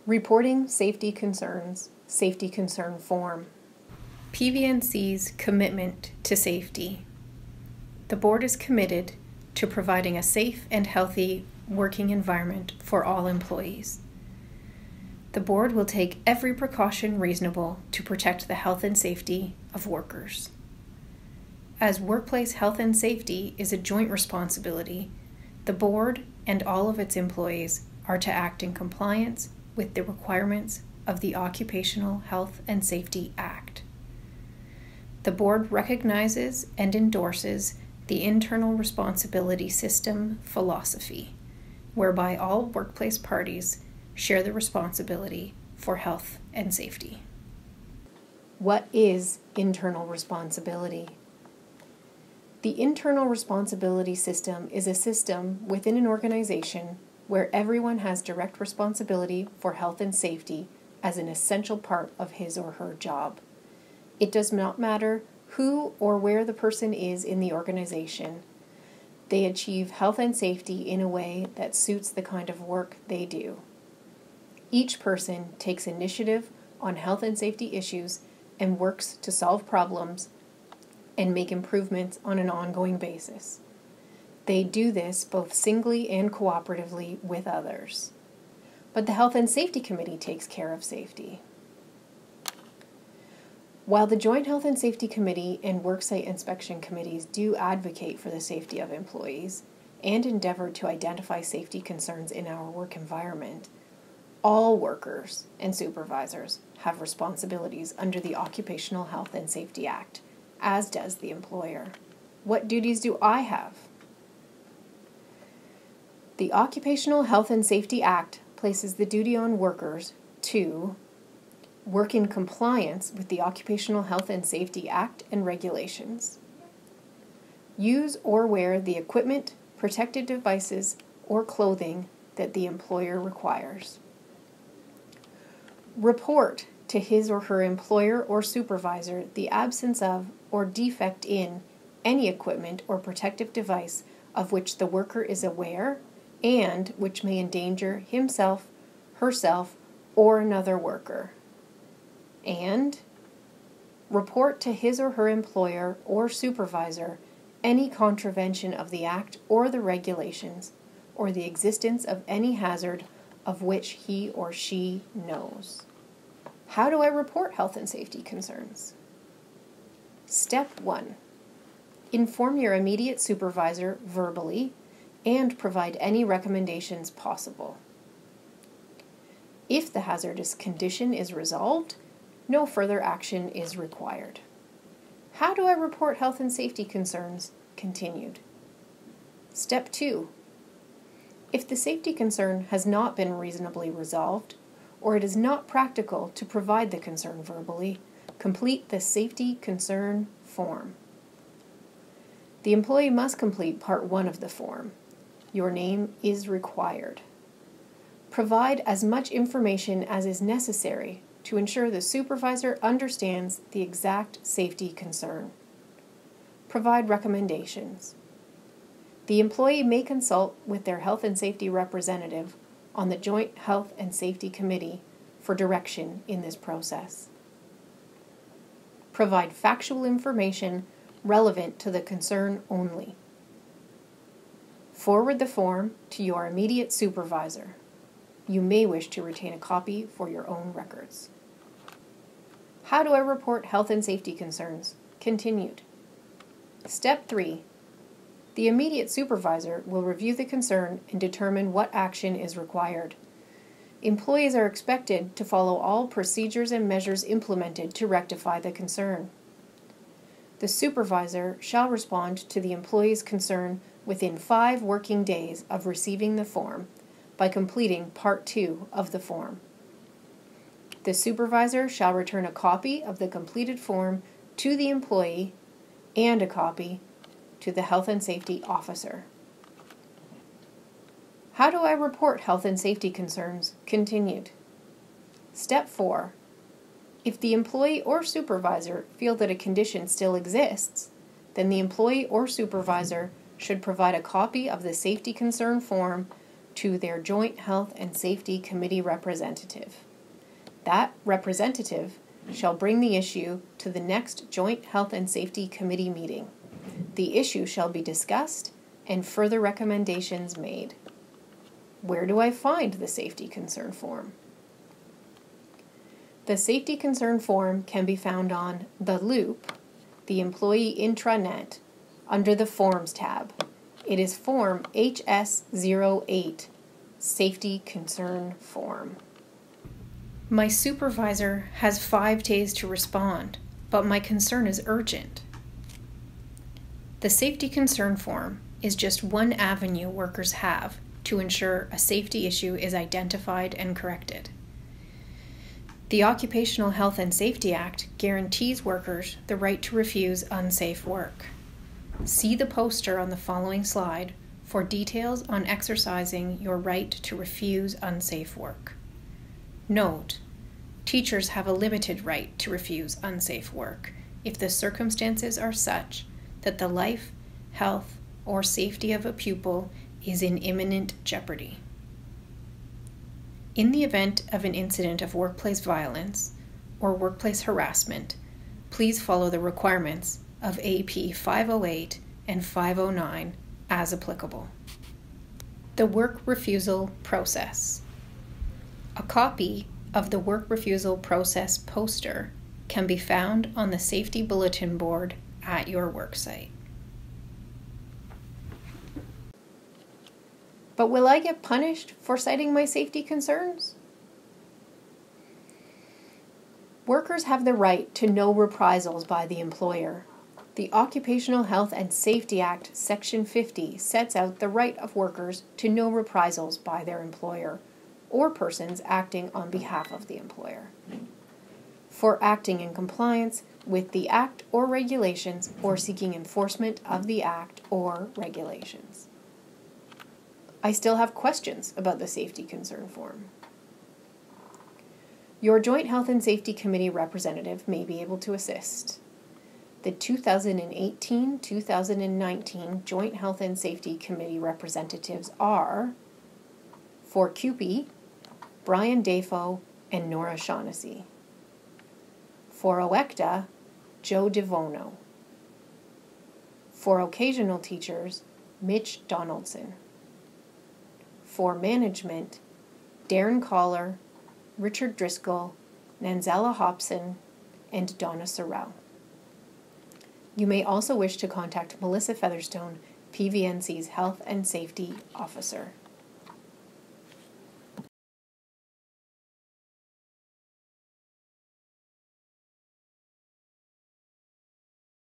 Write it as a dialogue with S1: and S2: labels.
S1: Reporting Safety Concerns, Safety Concern Form. PVNC's commitment to safety. The Board is committed to providing a safe and healthy working environment for all employees. The Board will take every precaution reasonable to protect the health and safety of workers. As workplace health and safety is a joint responsibility, the Board and all of its employees are to act in compliance with the requirements of the Occupational Health and Safety Act. The Board recognizes and endorses the internal responsibility system philosophy, whereby all workplace parties share the responsibility for health and safety. What is internal responsibility? The internal responsibility system is a system within an organization where everyone has direct responsibility for health and safety as an essential part of his or her job. It does not matter who or where the person is in the organization. They achieve health and safety in a way that suits the kind of work they do. Each person takes initiative on health and safety issues and works to solve problems and make improvements on an ongoing basis. They do this both singly and cooperatively with others. But the Health and Safety Committee takes care of safety. While the Joint Health and Safety Committee and Worksite Inspection Committees do advocate for the safety of employees and endeavor to identify safety concerns in our work environment, all workers and supervisors have responsibilities under the Occupational Health and Safety Act, as does the employer. What duties do I have? The Occupational Health and Safety Act places the duty on workers to work in compliance with the Occupational Health and Safety Act and regulations, use or wear the equipment, protective devices, or clothing that the employer requires, report to his or her employer or supervisor the absence of or defect in any equipment or protective device of which the worker is aware and which may endanger himself, herself, or another worker. And report to his or her employer or supervisor any contravention of the Act or the regulations or the existence of any hazard of which he or she knows. How do I report health and safety concerns? Step 1. Inform your immediate supervisor verbally and provide any recommendations possible. If the hazardous condition is resolved, no further action is required. How do I report health and safety concerns? Continued. Step 2. If the safety concern has not been reasonably resolved, or it is not practical to provide the concern verbally, complete the safety concern form. The employee must complete Part 1 of the form. Your name is required. Provide as much information as is necessary to ensure the supervisor understands the exact safety concern. Provide recommendations. The employee may consult with their health and safety representative on the Joint Health and Safety Committee for direction in this process. Provide factual information relevant to the concern only. Forward the form to your immediate supervisor. You may wish to retain a copy for your own records. How do I report health and safety concerns? Continued. Step 3. The immediate supervisor will review the concern and determine what action is required. Employees are expected to follow all procedures and measures implemented to rectify the concern. The supervisor shall respond to the employee's concern within 5 working days of receiving the form by completing Part 2 of the form. The supervisor shall return a copy of the completed form to the employee and a copy to the health and safety officer. How do I report health and safety concerns? Continued. Step 4. If the employee or supervisor feel that a condition still exists, then the employee or supervisor should provide a copy of the safety concern form to their Joint Health and Safety Committee representative. That representative shall bring the issue to the next Joint Health and Safety Committee meeting. The issue shall be discussed and further recommendations made. Where do I find the safety concern form? The safety concern form can be found on The Loop, the employee intranet, under the Forms tab. It is Form HS08, Safety Concern Form. My supervisor has 5 days to respond, but my concern is urgent. The safety concern form is just one avenue workers have to ensure a safety issue is identified and corrected. The Occupational Health and Safety Act guarantees workers the right to refuse unsafe work. See the poster on the following slide for details on exercising your right to refuse unsafe work. Note, teachers have a limited right to refuse unsafe work if the circumstances are such that the life, health, or safety of a pupil is in imminent jeopardy. In the event of an incident of workplace violence or workplace harassment, please follow the requirements of AP 508 and 509 as applicable. The work refusal process. A copy of the work refusal process poster can be found on the safety bulletin board at your worksite. But will I get punished for citing my safety concerns? Workers have the right to no reprisals by the employer. The Occupational Health and Safety Act, Section 50, sets out the right of workers to no reprisals by their employer or persons acting on behalf of the employer for acting in compliance with the Act or regulations or seeking enforcement of the Act or regulations. I still have questions about the safety concern form. Your Joint Health and Safety Committee representative may be able to assist. The 2018-2019 Joint Health and Safety Committee representatives are, for CUPE, Brian Dafoe and Nora Shaughnessy. For OECTA, Joe DeVono. For occasional teachers, Mitch Donaldson. For management, Darren Collar, Richard Driscoll, Nanzella Hobson, and Donna Sorrell. You may also wish to contact Melissa Featherstone, PVNC's Health and Safety Officer.